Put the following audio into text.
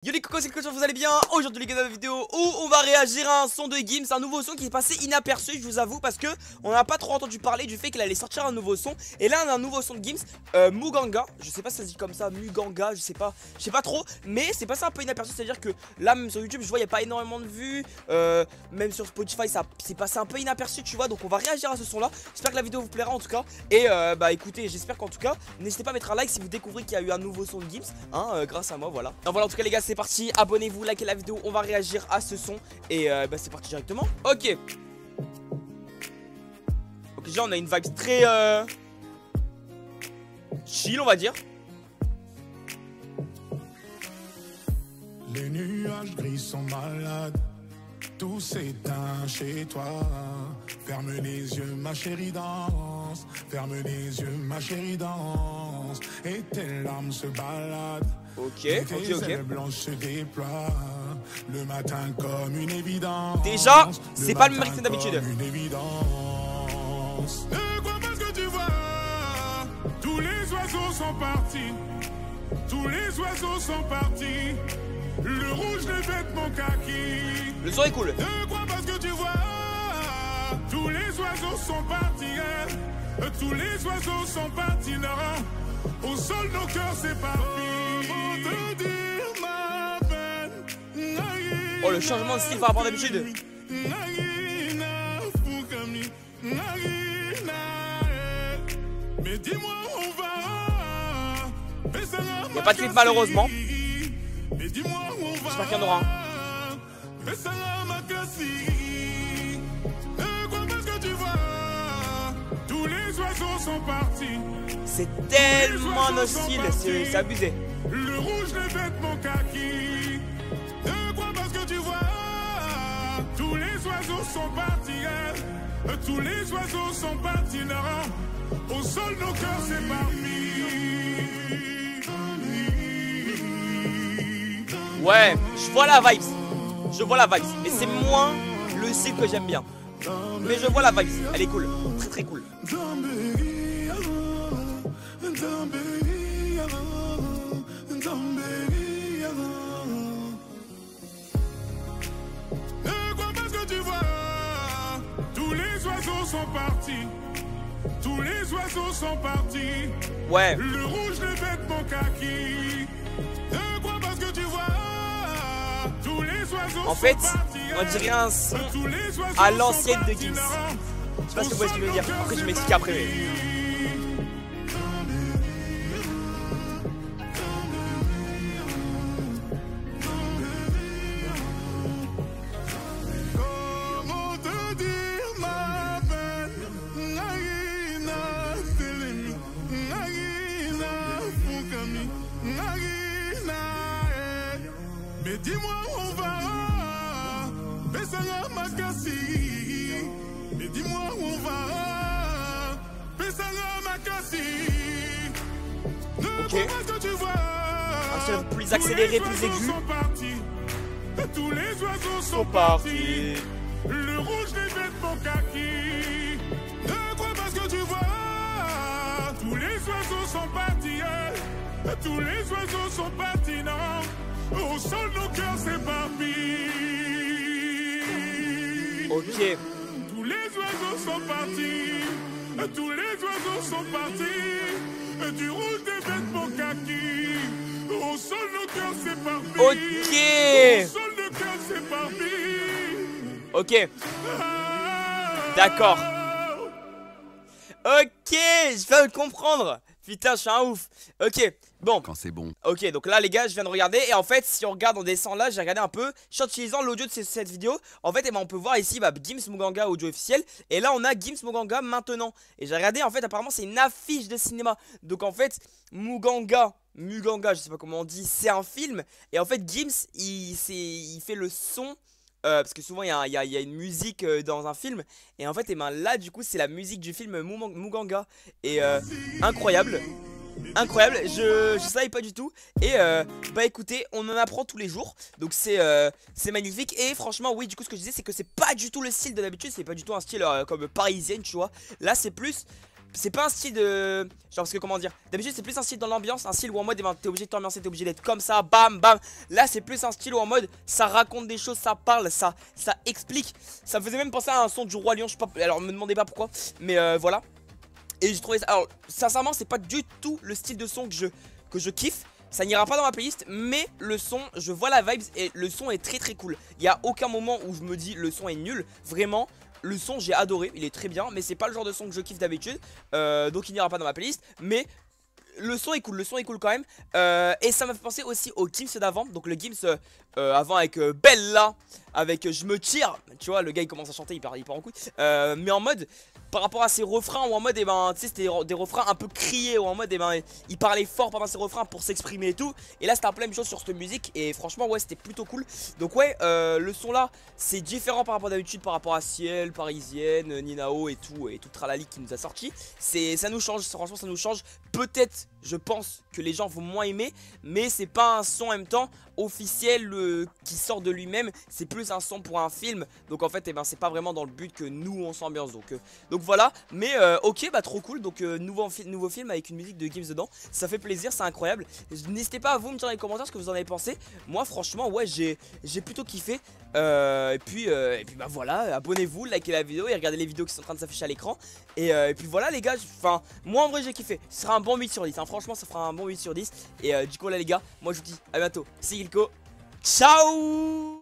Yo les cocos, c'est que vous allez bien. Aujourd'hui les gars, dans la vidéo où on va réagir à un son de Gims, un nouveau son qui est passé inaperçu, je vous avoue, parce que on n'a pas trop entendu parler du fait qu'il allait sortir un nouveau son. Et là on a un nouveau son de Gims, Muganga. Je sais pas si ça se dit comme ça, Muganga, je sais pas trop, mais c'est passé un peu inaperçu. C'est à dire que là même sur YouTube je vois il n'y a pas énormément de vues, même sur Spotify ça c'est passé un peu inaperçu, tu vois. Donc on va réagir à ce son là. J'espère que la vidéo vous plaira en tout cas. Et bah écoutez, j'espère qu'en tout cas n'hésitez pas à mettre un like si vous découvrez qu'il y a eu un nouveau son de Gims, hein, grâce à moi, voilà. Donc voilà, en tout cas les gars, c'est parti, abonnez-vous, likez la vidéo, on va réagir à ce son. Et bah c'est parti directement. Ok, déjà on a une vibe très chill, on va dire. Les nuages gris sont malades, tout s'éteint chez toi. Ferme les yeux ma chérie, danse. Ferme les yeux ma chérie, danse. Et tes larmes se baladent. Ok, et ok. tes ailes blanches se déploient. Le matin comme une évidence. Déjà, c'est pas le même rythme d'habitude. Une évidence. Ne crois pas ce que tu vois. Tous les oiseaux sont partis. Tous les oiseaux sont partis. Le rouge des vêtements kaki. Le son est cool. Ne crois pas ce que tu vois. Tous les oiseaux sont partis. Tous les oiseaux sont partis. Non. Au sol nos cœurs s'éparpillent. Pour te dire ma peine. Oh, le changement de style par rapport à d'habitude. Mais dis-moi on va. Il n'y a pas de clip malheureusement. Mais dis-moi on va. J'espère qu'il y en aura un. Ne crois pas ce que tu vois. Tous les oiseaux sont partis. C'est tellement nos styles, c'est abusé. Le rouge des vêtements kaki. Ne crois pas ce que tu vois. Tous les oiseaux sont partis. Tous les oiseaux sont partis. Non. Au sol nos cœurs s'éparpillent. Ouais, je vois la vibes. Je vois la vibes. Mais c'est moins le style que j'aime bien. Mais je vois la vibes. Elle est cool. Très très cool. Ne crois pas ce que tu vois. Tous les oiseaux sont partis. Tous les oiseaux sont partis. Ouais. Le rouge des vêtements kaki. Ne crois pas ce que tu vois. Tous les oiseaux En fait, sont partis. on dirait un son Tous les oiseaux à l'ancienne sont de partis. Gims. Je sais pas ce que vous voyez ce que je veux dire. Après je m'explique après. Comment te dire ma peine. Naïna, Télémi. Naïna, Foukami. Naïna, mais dis-moi on va. Bessara Makassi. Mais dis-moi on va. Bessara Makassi. Ne Ok. crois pas ce que tu vois. Un son plus accéléré, plus aigu. Tous les oiseaux Sont partis. Le rouge des vêtements kaki. Ne crois pas ce que tu vois. Tous les oiseaux sont partis. Tous les oiseaux sont partis. Non. Au sol nos cœurs s'éparpillent. Ok. Tous les oiseaux sont partis. Tous les oiseaux sont partis. Du rouge des vêtements kaki. Au sol nos cœurs s'éparpillent. Ok. Au sol nos cœurs s'éparpillent. Ok. D'accord. Ok, je viens de comprendre. Putain, je suis un ouf. Ok, bon. Quand c'est bon. Ok, donc là les gars, je viens de regarder. Et en fait, si on regarde, on descend là, j'ai regardé un peu. Je suis en utilisant l'audio de cette vidéo. En fait, on peut voir ici Gims Muganga audio officiel. Et là, on a Gims Muganga maintenant. Et j'ai regardé, en fait, apparemment, c'est une affiche de cinéma. Donc en fait, Muganga, je sais pas comment on dit, c'est un film. Et en fait, Gims, il fait le son. Parce que souvent il y a une musique dans un film. Et en fait là du coup c'est la musique du film Muganga. Et incroyable. Incroyable, je savais pas du tout. Et bah écoutez, on en apprend tous les jours. Donc c'est magnifique. Et franchement oui, du coup ce que je disais c'est que c'est pas du tout le style de d'habitude. C'est pas du tout un style comme parisienne, tu vois. Là c'est plus c'est pas un style de... Genre parce que comment dire, d'habitude c'est plus un style dans l'ambiance, un style où en mode t'es obligé de t'ambiancer, t'es obligé d'être comme ça, bam bam. Là c'est plus un style où en mode ça raconte des choses, ça parle, ça explique. Ça me faisait même penser à un son du Roi Lion, je sais pas, alors me demandez pas pourquoi. Mais voilà. Et j'ai trouvé ça, alors sincèrement c'est pas du tout le style de son que je kiffe. Ça n'ira pas dans ma playlist, mais le son, je vois la vibes et le son est très très cool. Il y a aucun moment où je me dis le son est nul, vraiment. Le son j'ai adoré, il est très bien, mais c'est pas le genre de son que je kiffe d'habitude, donc il n'ira pas dans ma playlist. Mais le son est cool quand même. Et ça m'a fait penser aussi au Gims d'avant. Donc le Gims avant avec Bella, avec Je me tire. Tu vois, le gars il commence à chanter, il part en couille. Mais en mode, par rapport à ses refrains, ou en mode, eh ben, tu sais, c'était des refrains un peu criés, ou en mode, eh ben, il parlait fort pendant ses refrains pour s'exprimer et tout. Et là, c'était un peu la même chose sur cette musique. Et franchement, ouais, c'était plutôt cool. Donc, ouais, le son là, c'est différent par rapport d'habitude, par rapport à Ciel, Parisienne, Ninao et tout tralali qui nous a sorti. Ça nous change, franchement, ça nous change. Peut-être, je pense que les gens vont moins aimer, mais c'est pas un son en même temps officiel qui sort de lui-même, c'est plus un son pour un film. Donc en fait eh ben, c'est pas vraiment dans le but que nous on s'ambiance, donc voilà. Mais ok, bah trop cool. Donc nouveau film avec une musique de Gims dedans, ça fait plaisir, c'est incroyable. N'hésitez pas à vous me dire dans les commentaires ce que vous en avez pensé. Moi franchement ouais, j'ai plutôt kiffé. Et puis bah voilà, abonnez-vous, likez la vidéo et regardez les vidéos qui sont en train de s'afficher à l'écran. Et puis voilà les gars, enfin moi en vrai j'ai kiffé. Ce sera un bon 8 sur 10 hein. Franchement ça fera un bon 8 sur 10. Et du coup là les gars, moi je vous dis à bientôt. C'est Gilko, ciao.